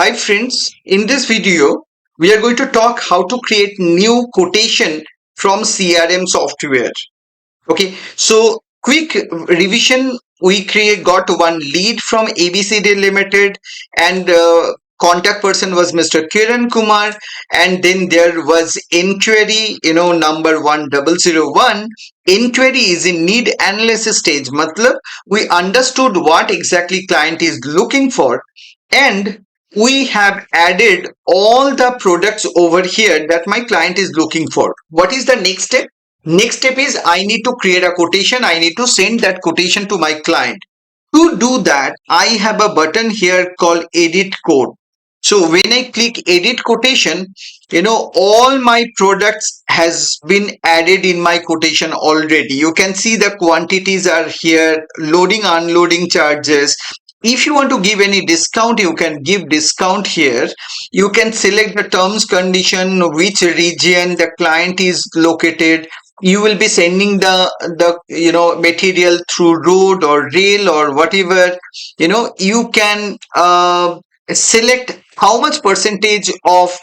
Hi friends, in this video we are going to talk how to create new quotation from CRM software. Okay, so quick revision. We got one lead from ABCD Limited, and contact person was Mr. Kiran Kumar, and then there was inquiry, number 1001. Inquiry is in need analysis stage. Matlab, we understood what exactly client is looking for, and we have added all the products over here that my client is looking for. What is the next step? Next step is I need to create a quotation. I need to send that quotation to my client. To do that, I have a button here called edit quote. So when I click edit quotation, all my products has been added in my quotation already. You can see the quantities are here, loading, unloading charges. If you want to give any discount, you can give discount here. You can select the terms condition, which region the client is located. You will be sending the material through road or rail or whatever. You can select how much percentage of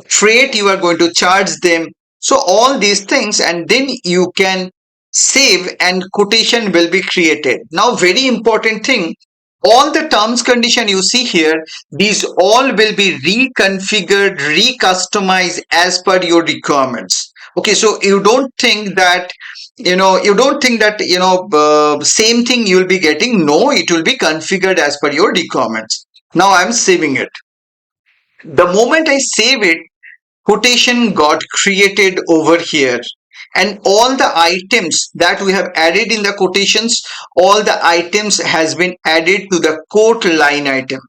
freight you are going to charge them. So all these things, and then you can save and quotation will be created. Now very important thing, all the terms condition you see here, these all will be reconfigured, recustomized as per your requirements. Okay, so you don't think that same thing you will be getting. No, it will be configured as per your requirements. Now I'm saving it. The moment I save it, quotation got created over here, and all the items that we have added in the quotations, all the items has been added to the quote line item.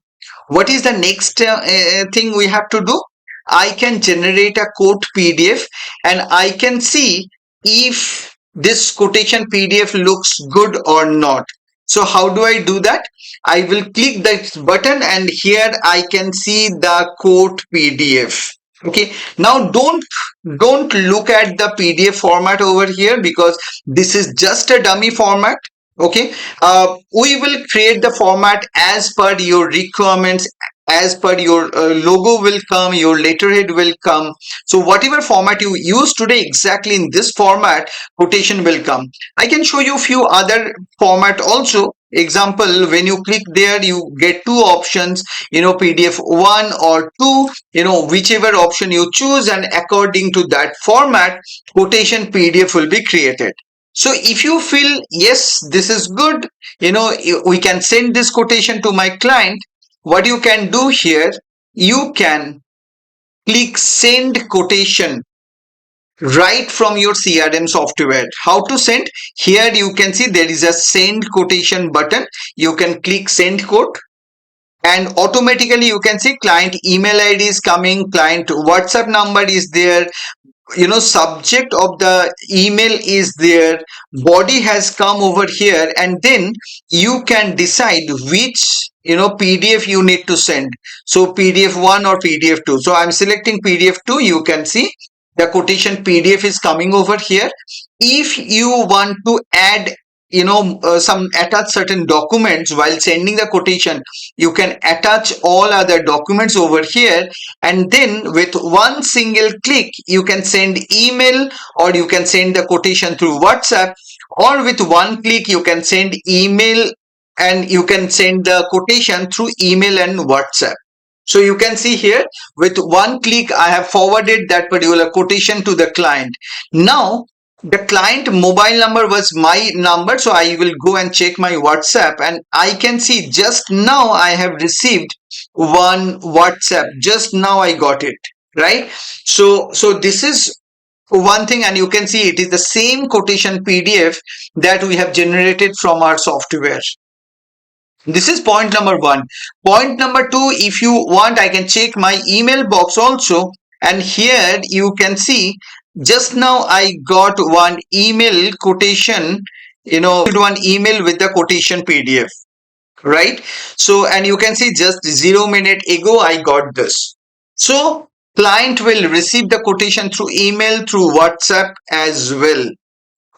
What is the next thing we have to do? I can generate a quote PDF, and I can see if this quotation PDF looks good or not. So how do I do that? I will click that button, and here I can see the quote PDF. Okay, now don't look at the PDF format over here, because this is just a dummy format. Okay, we will create the format as per your requirements, as per your logo will come, your letterhead will come. So whatever format you use today, exactly in this format quotation will come. I can show you a few other format also. Example, when you click there, you get two options, PDF 1 or 2, whichever option you choose, and according to that format quotation PDF will be created. So if you feel yes, this is good, we can send this quotation to my client. What you can do here, you can click send quotation right from your CRM software. How to send? Here you can see there is a send quotation button. You can click send quote, and automatically you can see client email ID is coming, client WhatsApp number is there, subject of the email is there, body has come over here, and then you can decide which PDF you need to send. So PDF 1 or PDF 2. So I'm selecting PDF 2. You can see the quotation PDF is coming over here. If you want to add some attach certain documents while sending the quotation, you can attach all other documents over here, and then with one single click you can send email, or you can send the quotation through WhatsApp, or with one click you can send email and you can send the quotation through email and WhatsApp. So you can see here, with one click I have forwarded that particular quotation to the client. Now the client mobile number was my number, so I will go and check my WhatsApp, and I can see just now I have received one WhatsApp. Just now I got it, right? So this is one thing, and you can see it is the same quotation PDF that we have generated from our software. This is point number 1. Point number 2, if you want, I can check my email box also, and here you can see just now I got one email quotation, one email with the quotation PDF, right? So, and you can see just 0 minute ago I got this. So client will receive the quotation through email, through WhatsApp as well.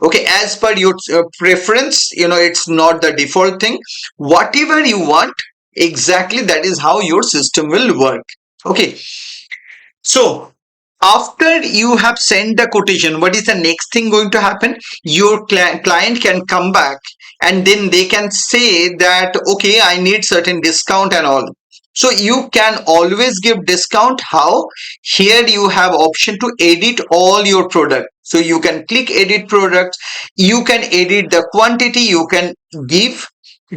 Okay, as per your preference, it's not the default thing. Whatever you want, Exactly, that is how your system will work. Okay, so after you have sent the quotation, what is the next thing going to happen? Your client can come back and then they can say that, okay, I need certain discount and all. So you can always give discount. How? Here you have option to edit all your product. So you can click edit products. You can edit the quantity. You can give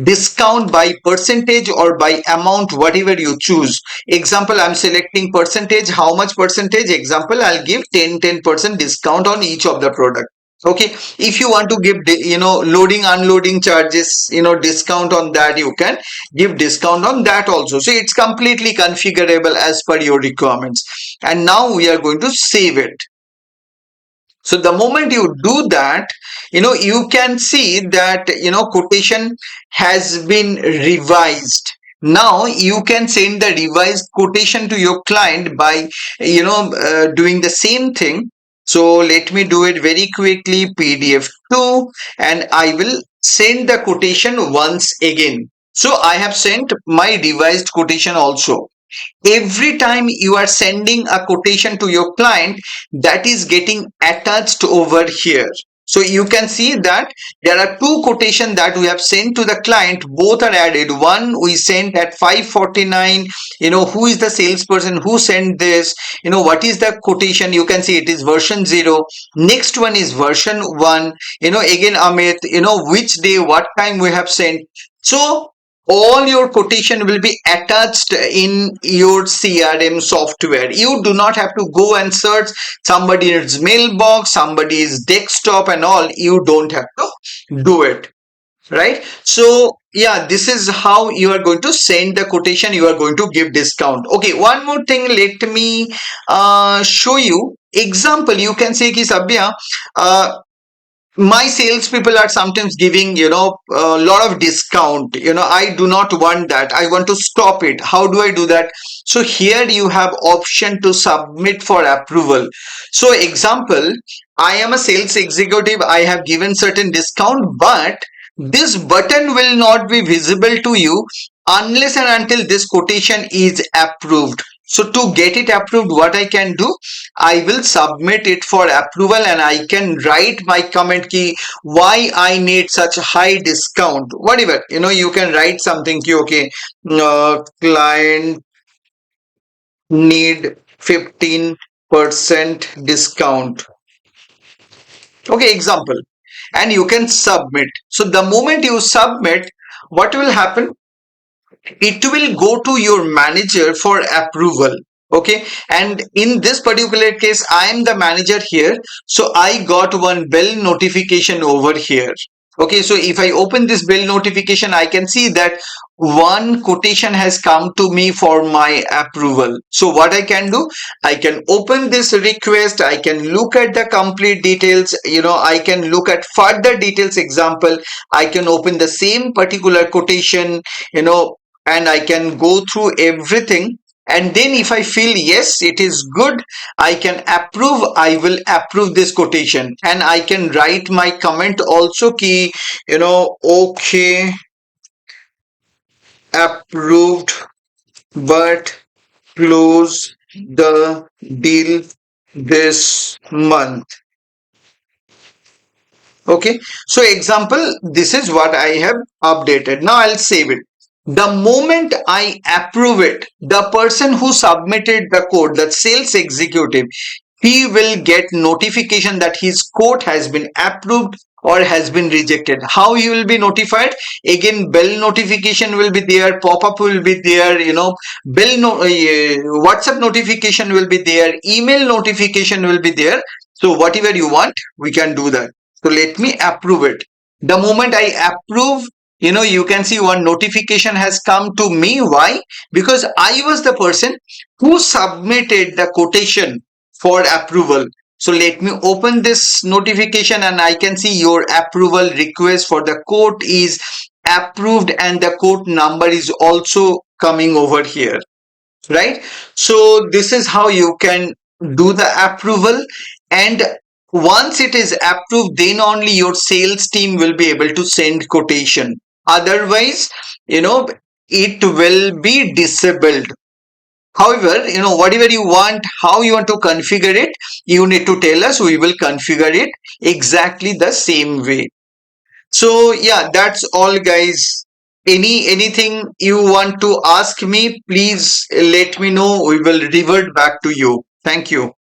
discount by percentage or by amount, whatever you choose. Example, I'm selecting percentage. How much percentage? Example, I'll give 10% discount on each of the product. Okay, if you want to give loading unloading charges, discount on that, you can give discount on that also. So it's completely configurable as per your requirements. And now we are going to save it. So the moment you do that, you can see that, quotation has been revised. Now you can send the revised quotation to your client by, doing the same thing. So let me do it very quickly. PDF2, and I will send the quotation once again. So I have sent my revised quotation also. Every time you are sending a quotation to your client, that is getting attached over here. So you can see that there are two quotations that we have sent to the client. Both are added. One we sent at 549. Who is the salesperson who sent this? What is the quotation? You can see it is version 0. Next one is version 1. Again, Amit, which day, what time we have sent. So all your quotation will be attached in your CRM software. You do not have to go and search somebody's mailbox, somebody's desktop and all. You don't have to do it, right? So yeah, this is how you are going to send the quotation. You are going to give discount. Okay, one more thing, let me show you example. You can say ki Sabya, my salespeople are sometimes giving, a lot of discount. I do not want that. I want to stop it. How do I do that? So here you have option to submit for approval. So example, I am a sales executive. I have given certain discount, but this button will not be visible to you unless and until this quotation is approved. So to get it approved, what I can do, I will submit it for approval and I can write my comment key why I need such high discount. Whatever, you can write something key, okay, client need 15% discount. Okay, example. And you can submit. So the moment you submit, what will happen? It will go to your manager for approval. Okay, and in this particular case I am the manager here, so I got one bell notification over here. Okay, so if I open this bell notification, I can see that one quotation has come to me for my approval. So what I can do, I can open this request, I can look at the complete details, I can look at further details. Example, I can open the same particular quotation, and I can go through everything. And then if I feel yes, it is good, I can approve. I will approve this quotation, and I can write my comment also key, okay, approved, but close the deal this month. Okay, so example, this is what I have updated. Now I'll save it. The moment I approve it, the person who submitted the code, the sales executive, he will get notification that his quote has been approved or has been rejected. How he will be notified? Again, bell notification will be there, pop-up will be there, WhatsApp notification will be there, email notification will be there. So whatever you want, we can do that. So let me approve it. The moment I approve, you can see one notification has come to me. Why? Because I was the person who submitted the quotation for approval. So let me open this notification and I can see your approval request for the quote is approved and the quote number is also coming over here, right? So this is how you can do the approval, and once it is approved, then only your sales team will be able to send quotation. Otherwise, it will be disabled. However, whatever you want, how you want to configure it, you need to tell us. We will configure it exactly the same way. So yeah, that's all, guys. Anything you want to ask me, please let me know. We will revert back to you. Thank you.